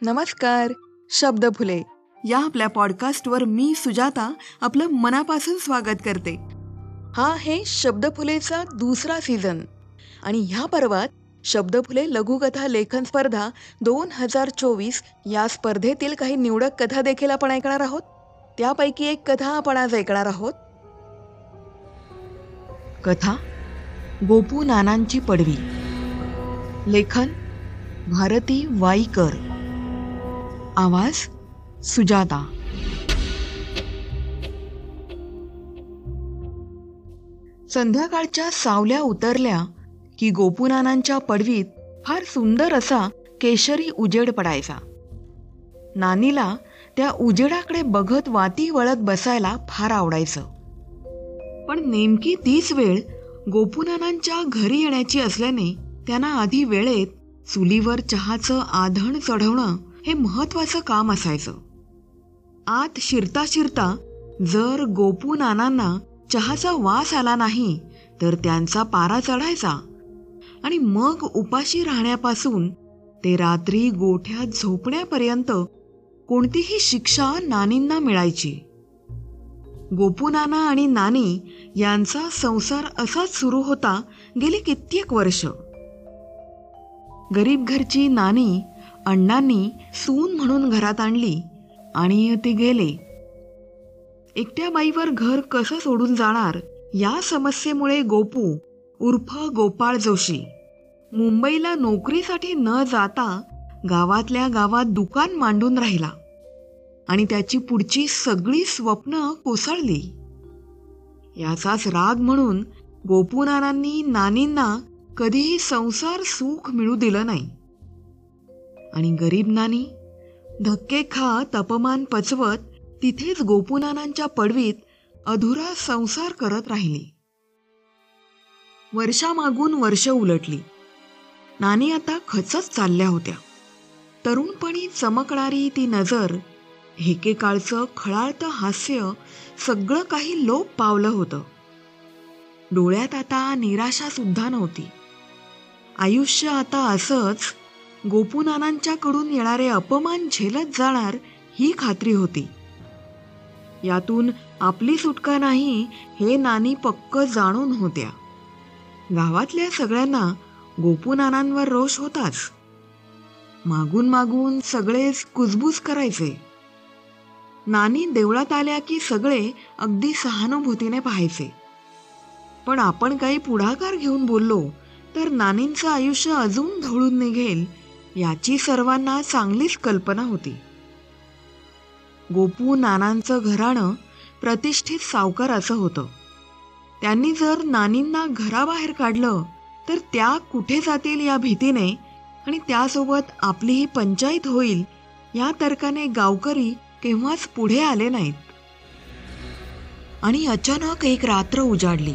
नमस्कार. शब्द फुले या आपल्या पॉडकास्टवर मी सुजाता आपलं मनापासून स्वागत करते. हा आहे शब्द फुलेचा दुसरा सीझन आणि ह्या पर्वात शब्द फुले लघुकथा लेखन स्पर्धा 2024 या स्पर्धेतील काही निवडक कथा देखील आपण ऐकणार आहोत. त्यापैकी एक कथा आपण आज ऐकणार आहोत. कथा गोपू नानांची पडवी. लेखन भारती वाईकर. आवाज सुजाता. संध्याकाळच्या सावल्या उतरल्या की गोपूनानांच्या पडवीत फार सुंदर असा केशरी उजेड पडायचा. नानीला त्या उजेडाकडे बघत वाती वळत बसायला फार आवडायचं. पण नेमकी तीच वेळ गोपूनानांच्या घरी येण्याची असल्याने त्यांना आधी वेळेत चुलीवर चहाचं आधण चढवणं हे महत्वाचं काम असायचं. आत शिरता शिरता जर गोपू नानांना चहाचा वास आला नाही तर त्यांचा पारा चढायचा आणि मग उपाशी राहण्यापासून ते रात्री गोठ्यात झोपण्यापर्यंत कोणतीही शिक्षा नानींना मिळायची. गोपू नाना आणि नानी यांचा संसार असाच सुरू होता गेली कित्येक वर्ष. गरीब घरची नानी अण्णांनी सून म्हणून घरात आणली आणि ते गेले. एकट्या बाईवर घर कसं सोडून जाणार या समस्येमुळे गोपू उर्फ गोपाळ जोशी मुंबईला नोकरीसाठी न जाता गावातल्या गावात दुकान मांडून राहिला आणि त्याची पुढची सगळी स्वप्न कोसळली. याचाच राग म्हणून गोपू नानांनी नानींना कधीही संसार सुख मिळू दिलं नाही आणि गरीब नानी धक्के खात अपमान पचवत तिथेच गोपूनानांच्या पडवीत अधुरा संसार करत राहिली. वर्षामागून वर्ष उलटली. नानी आता खचत चालल्या होत्या. तरुणपणी चमकणारी ती नजर, एकेकाळचं खळाळतं हास्य सगळं काही लोप पावलं होतं. डोळ्यात आता निराशा सुद्धा नव्हती. आयुष्य आता असंच गोपूनानांच्याकडून येणारे अपमान झेलत जाणार ही खात्री होती. यातून आपली सुटका नाही हे नानी पक्क जाणून होत्या. गावातल्या सगळ्यांना गोपूनानांवर रोष होताच. मागून मागून सगळेच कुजबूज करायचे. नानी देवळात आल्या की सगळे अगदी सहानुभूतीने पाहायचे. पण आपण काही पुढाकार घेऊन बोललो तर नानींचं आयुष्य अजून ढवळून निघेल याची सर्वांना चांगलीच कल्पना होती. गोपू नानांचं घराणं प्रतिष्ठित सावकाराचं होतं. त्यांनी जर नानींना घराबाहेर काढलं तर त्या कुठे जातील या भीतीने आणि त्यासोबत आपलीही पंचायत होईल या तर्काने गावकरी केव्हाच पुढे आले नाहीत. आणि अचानक एक रात्र उजाडली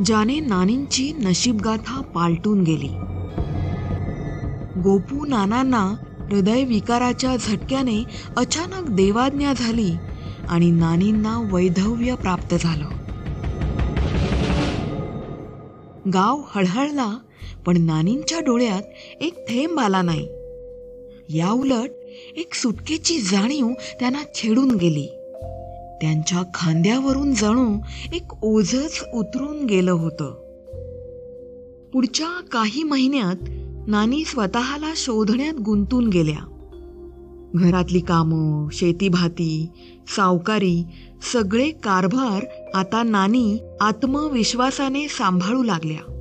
ज्याने नानींची नशीबगाथा पालटून गेली. गोपू नानांना हृदयविकाराच्या झटक्याने अचानक देवाज्ञा झाली आणि नानींना वैधव्य प्राप्त झालं. गाव हळहळला पण नानींच्या डोळ्यात एक थेंब आला नाही. याउलट एक सुटकेची जाणीव त्यांना छेडून गेली. त्यांच्या खांद्यावरून जणू एक ओझच उतरून गेलं होतं. पुढच्या काही महिन्यात नानी स्वतःला शोधण्यात गुंतून गेल्या. घरातली कामं, शेतीभाती, सावकारी सगळे कारभार आता नानी आत्मविश्वासाने सांभाळू लागल्या.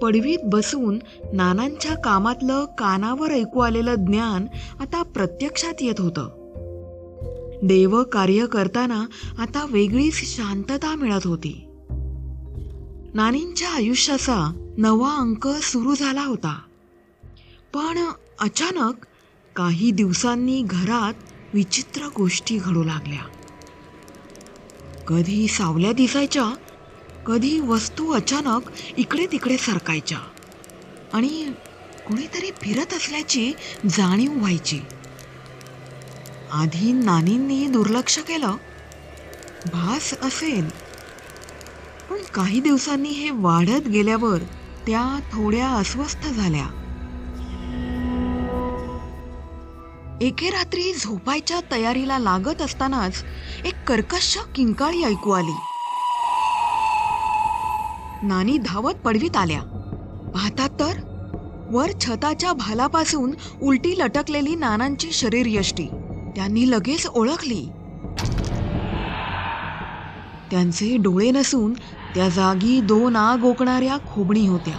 पडवीत बसून नानांच्या कामातलं कानावर ऐकू आलेलं ज्ञान आता प्रत्यक्षात येत होतं. देवकार्य करताना आता वेगळीच शांतता मिळत होती. नानींच्या आयुष्याचा नवा अंक सुरू झाला होता. पण अचानक काही दिवसांनी घरात विचित्र गोष्टी घडू लागल्या. कधी सावल्या दिसायच्या, कधी वस्तू अचानक इकडे तिकडे सरकायच्या आणि कुणीतरी फिरत असल्याची जाणीव व्हायची. आधी नानींनी दुर्लक्ष केलं, भास असेल, पण काही दिवसांनी हे वाढत गेल्यावर त्या थोड्या अस्वस्थ झाल्या. एके रात्री झोपायच्या तयारीला लागत असतानाच एक कर्कश किंकाळी ऐकू आली. नानी धावत पडवीत आल्या. पाहतात तर वर छताच्या भालापासून उलटी लटकलेली नानांची शरीरयष्टी त्यांनी लगेच ओळखली. त्यांचे डोळे नसून त्या जागी 2 आग ओकणाऱ्या खोबणी होत्या.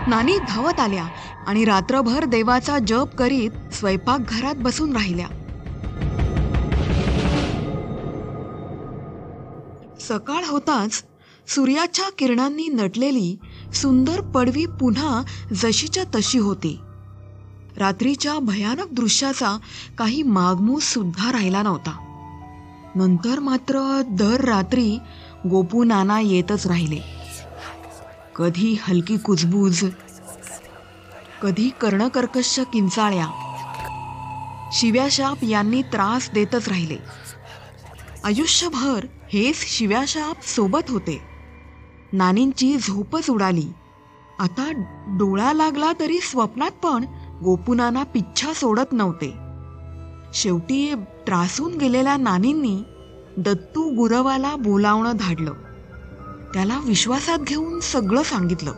नानी धावत आल्या आणि रात्रभर देवाचा जप करीत स्वयंपाकघरात बसून राहिल्या. सकाळ होताच सूर्याच्या किरणांनी नटलेली सुंदर पडवी पुन्हा जशीच्या तशी होती. रात्रीच्या भयानक दृश्याचा काही मागमूस सुद्धा राहिला नव्हता. नंतर मात्र दर रात्री गोपू नाना येतच राहिले. कधी हलकी कुजबूज, कधी कर्णकर्कश किंचाळ्या, शिव्याशाप यांनी त्रास देतच राहिले. आयुष्यभर हेच शिव्याशाप सोबत होते. नानींची झोपच उडाली. आता डोळा लागला तरी स्वप्नात पण गोपूनाना पिच्छा सोडत नव्हते. शेवटी त्रासून गेलेल्या नानींनी दत्तू गुरवाला बोलावणं धाडलं. त्याला विश्वासात घेऊन सगळं सांगितलं.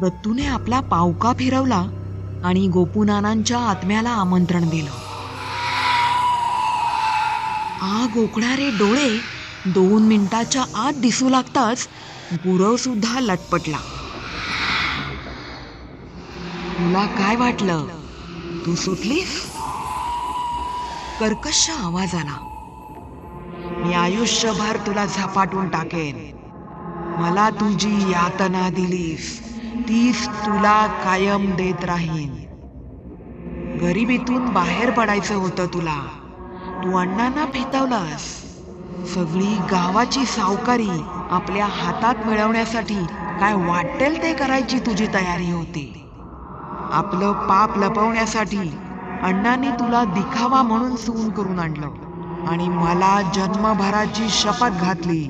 दत्तूने आपला पावका फिरवला आणि गोपूनानांच्या आत्म्याला आमंत्रण दिलं. आग ओकणारे डोळे 2 मिनिटाच्या आत दिसू लागताच गुरव सुद्धा लटपटला. तुला काय वाटलं? तू सुटलीस? कर्कश आवाज आला. मी आयुष्यभर तुला झपाटून टाकेन. मला तुझी यातना दिलीस तीच तुला कायम देत राहीन. गरिबीतून बाहेर पडायचं होतं तुला. तू अण्णांना फितवलास. सगळी गावाची सावकारी आपल्या हातात मिळवण्यासाठी काय वाटेल ते करायची तुझी तयारी होती. आपलं पाप लपवण्यासाठी अण्णांनी तुला दिखावा म्हणून सून करून आणलं आणि मला जन्मभराची शपथ घातली.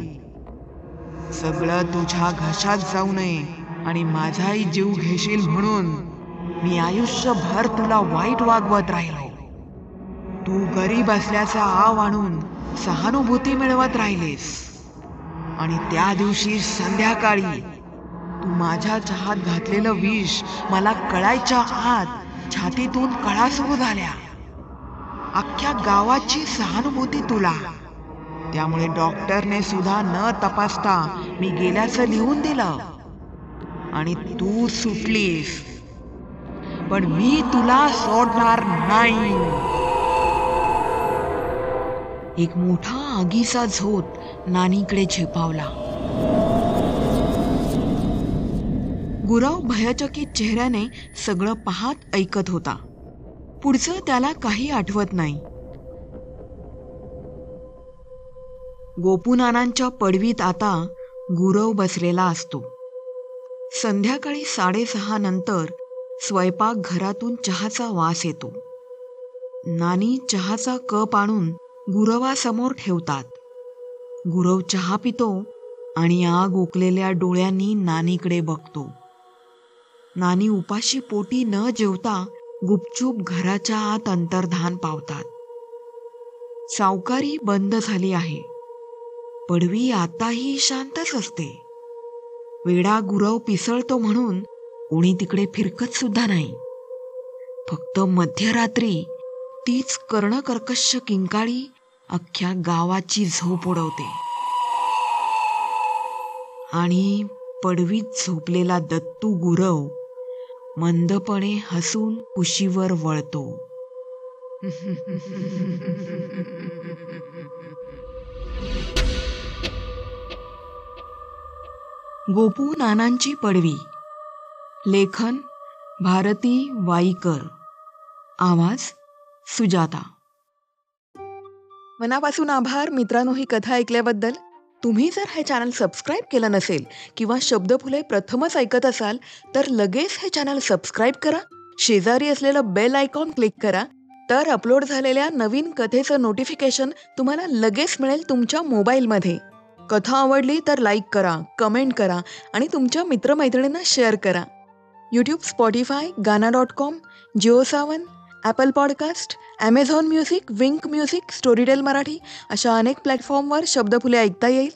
सगळं तुझ्या घशात जाऊ नये आणि माझाही जीव घेशील म्हणून मी आयुष्यभर तुला वाईट वागवत राहिलो. तू गरीब असल्याचा आव आणून सहानुभूती मिळवत राहिलीस आणि त्या दिवशी संध्याकाळी तू माझ्या चहात घातलेलं विष मला कळायच्या आत छातीतून कळा सुरू झाल्या. अख्ख्या गावाची सहानुभूती तुला. त्यामुळे डॉक्टरने सुद्धा न तपासता मी गेल्याचं लिहून दिलं आणि तू सुटलीस. पण मी तुला सोडणार नाही. एक मोठा आगीचा झोत नानीकडे झेपावला. गुरव भयचकित चेहऱ्याने सगळं पाहत ऐकत होता. पुढचं त्याला काही आठवत नाही. गोपूनानांच्या पडवीत आता गुरव बसलेला असतो. संध्याकाळी 6:30 नंतर स्वयंपाक घरातून चहाचा वास येतो. नानी चहाचा कप आणून गुरवासमोर ठेवतात. गुरव चहा पितो आणि आग ओकलेल्या डोळ्यांनी नानीकडे बघतो. नानी उपाशी पोटी न जेवता गुपचूप घराच्या आत अंतर्धान पावतात. सावकारी बंद झाली आहे. पडवी आताही शांतच असते. वेडा गुरव पिसळतो म्हणून कोणी तिकडे फिरकत सुद्धा नाही. फक्त मध्यरात्री तीच कर्णकर्कश किंकाळी अख्ख्या गावाची झोप उडवते आणि पडवीत झोपलेला दत्तू गुरव मंदपणे हसून कुशीवर वळतो. गोपू नानांची पडवी. लेखन भारती वाईकर. आवाज सुजाता. मनापासून आभार मित्रांनो ही कथा ऐकल्याबद्दल. तुम्ही जर हे चॅनल सबस्क्राईब केलं नसेल किंवा शब्दफुले प्रथमच ऐकत असाल तर लगेच हे चॅनल सबस्क्राईब करा. शेजारी असलेलं बेल आयकॉन क्लिक करा. तर अपलोड झालेल्या नवीन कथेचं नोटिफिकेशन तुम्हाला लगेच मिळेल तुमच्या मोबाईलमध्ये. कथा आवडली तर लाईक करा, कमेंट करा आणि तुमच्या मित्रमैत्रिणींना शेअर करा. YouTube, Spotify, गाना.com, Jio Saavn Apple podcast, Amazon music, विंक म्युझिक, स्टोरीटेल मराठी अशा अनेक प्लॅटफॉर्मवर शब्दफुले ऐकता येईल.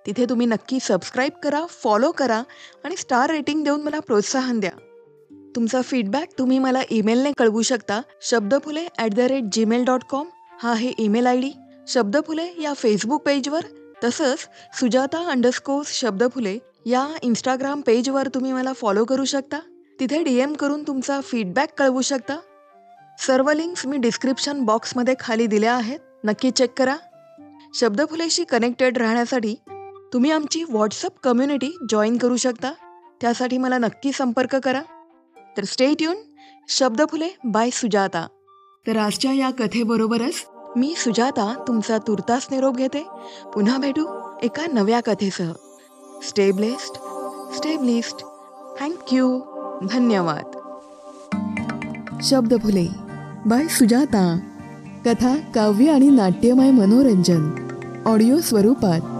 तिथे तुम्ही नक्की सबस्क्राईब करा, फॉलो करा आणि स्टार रेटिंग देऊन मला प्रोत्साहन द्या. तुमचा फीडबॅक तुम्ही मला ईमेलने कळवू शकता. शब्दफुले@gmail.com हा आहे ईमेल आय डी. शब्दफुले या फेसबुक पेजवर, तसंच सुजाता_शब्दफुले या इंस्टाग्राम पेजवर तुम्ही मला फॉलो करू शकता. तिथे DM करून तुमचा फीडबॅक कळवू शकता. सर्व लिंक्स मी डिस्क्रिप्शन बॉक्समध्ये खाली दिल्या आहेत, नक्की चेक करा. शब्दफुलेशी कनेक्टेड राहण्यासाठी तुम्ही आमची व्हॉट्सअप कम्युनिटी जॉईन करू शकता. त्यासाठी मला नक्की संपर्क करा. तर stay tune. Shabdphule by Sujata. तर आजच्या या कथेबरोबरच मी सुजाता तुमचा तुर्तास निरोप घेते. पुन्हा भेटू एका नव्या कथेसह. Stay blessed, stay blessed. Thank you. धन्यवाद. शब्दफुले बाय सुजाता. कथा, काव्य आणि नाट्यमय मनोरंजन ऑडिओ स्वरूपात.